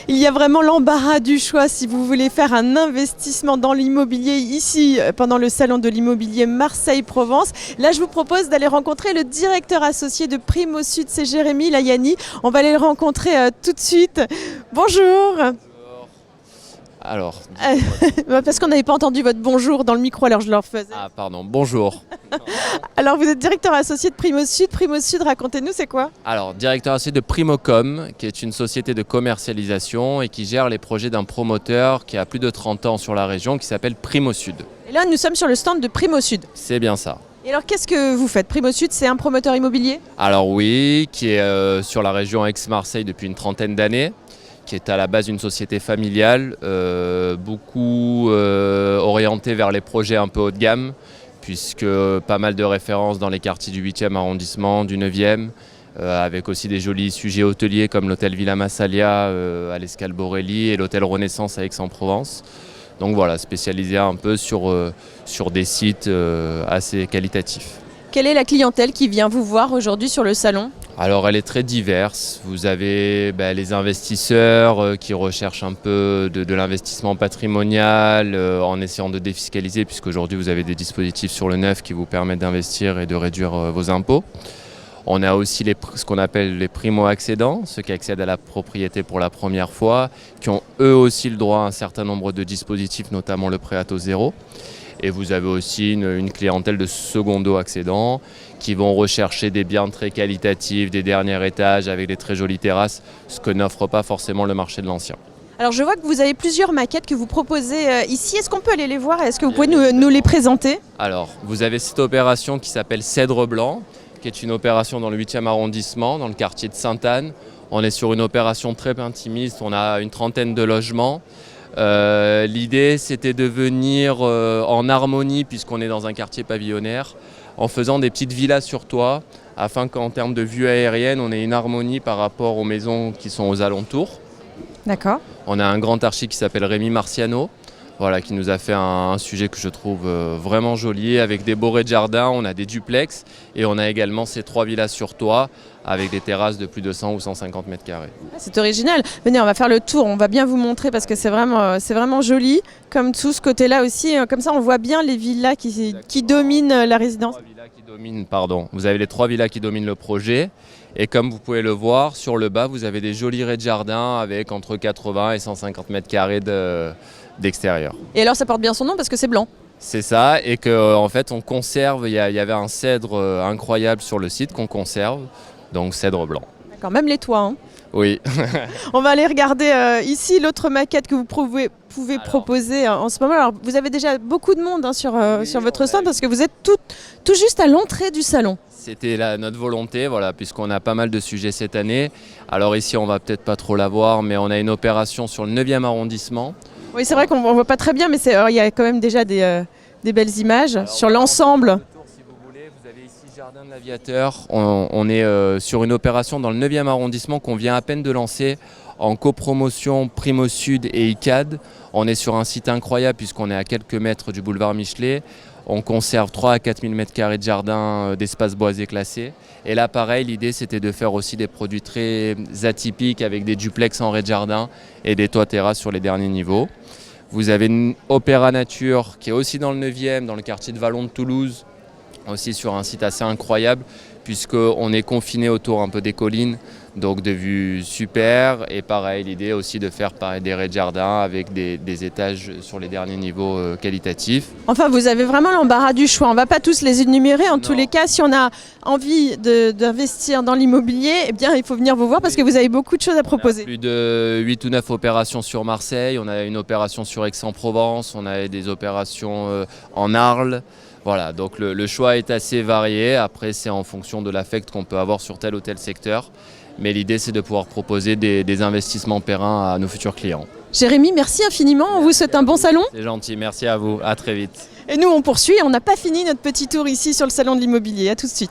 Il y a vraiment l'embarras du choix si vous voulez faire un investissement dans l'immobilier ici pendant le salon de l'immobilier Marseille-Provence. Là, je vous propose d'aller rencontrer le directeur associé de Primo Sud, c'est Jérémy Layani. On va aller le rencontrer tout de suite. Bonjour. Alors, parce qu'on n'avait pas entendu votre bonjour dans le micro, alors je leur faisais. ah pardon, bonjour. Alors vous êtes directeur associé de Primo Sud. Primo Sud, racontez-nous, c'est quoi? Alors, directeur associé de Primocom, qui est une société de commercialisation et qui gère les projets d'un promoteur qui a plus de 30 ans sur la région, qui s'appelle Primo Sud. Et là, nous sommes sur le stand de Primo Sud. C'est bien ça. Et alors, qu'est-ce que vous faites? Primo Sud, c'est un promoteur immobilier? Alors oui, qui est sur la région Aix-Marseille depuis une trentaine d'années, qui est à la base une société familiale, beaucoup orientée vers les projets un peu haut de gamme, puisque pas mal de références dans les quartiers du 8e arrondissement, du 9e, avec aussi des jolis sujets hôteliers comme l'hôtel Villa Massalia à l'Escale Borelli et l'hôtel Renaissance à Aix-en-Provence. Donc voilà, spécialisé un peu sur des sites assez qualitatifs. Quelle est la clientèle qui vient vous voir aujourd'hui sur le salon? Alors elle est très diverse. Vous avez les investisseurs qui recherchent un peu de l'investissement patrimonial en essayant de défiscaliser, puisqu'aujourd'hui vous avez des dispositifs sur le neuf qui vous permettent d'investir et de réduire vos impôts. On a aussi ce qu'on appelle les primo-accédants, ceux qui accèdent à la propriété pour la première fois, qui ont eux aussi le droit à un certain nombre de dispositifs, notamment le prêt à taux zéro. Et vous avez aussi une clientèle de secondo-accédants qui vont rechercher des biens très qualitatifs, des derniers étages avec des très jolies terrasses, ce que n'offre pas forcément le marché de l'ancien. Alors je vois que vous avez plusieurs maquettes que vous proposez ici. Est-ce qu'on peut aller les voir? Est-ce que vous pouvez nous les présenter? Alors, vous avez cette opération qui s'appelle Cèdre Blanc, qui est une opération dans le 8e arrondissement, dans le quartier de Sainte-Anne. On est sur une opération très intimiste, on a une trentaine de logements. L'idée, c'était de venir en harmonie, puisqu'on est dans un quartier pavillonnaire, en faisant des petites villas sur toit, afin qu'en termes de vue aérienne, on ait une harmonie par rapport aux maisons qui sont aux alentours. D'accord. On a un grand archi qui s'appelle Rémi Marciano, voilà, qui nous a fait un sujet que je trouve vraiment joli, avec des beaux rez-de-jardin, on a des duplex, et on a également ces 3 villas sur toit, avec des terrasses de plus de 100 ou 150 mètres carrés. C'est original. Venez, on va faire le tour, on va bien vous montrer parce que c'est vraiment joli. Comme tout ce côté-là aussi, comme ça on voit bien les villas qui dominent la résidence. Vous avez les 3 villas qui dominent le projet. Et comme vous pouvez le voir, sur le bas, vous avez des jolis rez-de-jardin avec entre 80 et 150 mètres carrés d'extérieur. Et alors ça porte bien son nom parce que c'est blanc. C'est ça, et qu'en fait on conserve, il y avait un cèdre incroyable sur le site qu'on conserve, donc cèdre blanc. D'accord, même les toits. Hein. Oui. On va aller regarder ici l'autre maquette que vous pouvez proposer en ce moment. Alors vous avez déjà beaucoup de monde sur votre stand parce que vous êtes tout juste à l'entrée du salon. C'était notre volonté, voilà, puisqu'on a pas mal de sujets cette année. Alors ici on va peut-être pas trop la voir, mais on a une opération sur le 9e arrondissement. Oui, c'est vrai qu'on ne voit pas très bien, mais il y a quand même déjà des belles images sur l'ensemble. Si vous voulez, vous avez ici Jardin de l'Aviateur. On est sur une opération dans le 9e arrondissement qu'on vient à peine de lancer en copromotion Primo Sud et ICAD. On est sur un site incroyable puisqu'on est à quelques mètres du boulevard Michelet. On conserve 3 à 4 000 m² de jardin d'espace boisé classé. Et là, pareil, l'idée, c'était de faire aussi des produits très atypiques avec des duplex en rez-de-jardin et des toits terrasses sur les derniers niveaux. Vous avez une Opéra Nature qui est aussi dans le 9e, dans le quartier de Vallon de Toulouse, aussi sur un site assez incroyable, puisqu'on est confiné autour un peu des collines, donc de vues super. Et pareil, l'idée aussi de faire des rez-de-jardin avec des étages sur les derniers niveaux qualitatifs. Enfin, vous avez vraiment l'embarras du choix. On ne va pas tous les énumérer. En tous les cas, si on a envie d'investir dans l'immobilier, eh bien, il faut venir vous voir parce que vous avez beaucoup de choses à proposer. On a plus de 8 ou 9 opérations sur Marseille, on a une opération sur Aix-en-Provence, on a des opérations en Arles. Voilà, donc le choix est assez varié. Après, c'est en fonction de l'affect qu'on peut avoir sur tel ou tel secteur. Mais l'idée, c'est de pouvoir proposer des investissements pérennes à nos futurs clients. Jérémy, merci infiniment. On vous souhaite un bon salon. C'est gentil, merci à vous. À très vite. Et nous, on poursuit. On n'a pas fini notre petit tour ici sur le salon de l'immobilier. À tout de suite.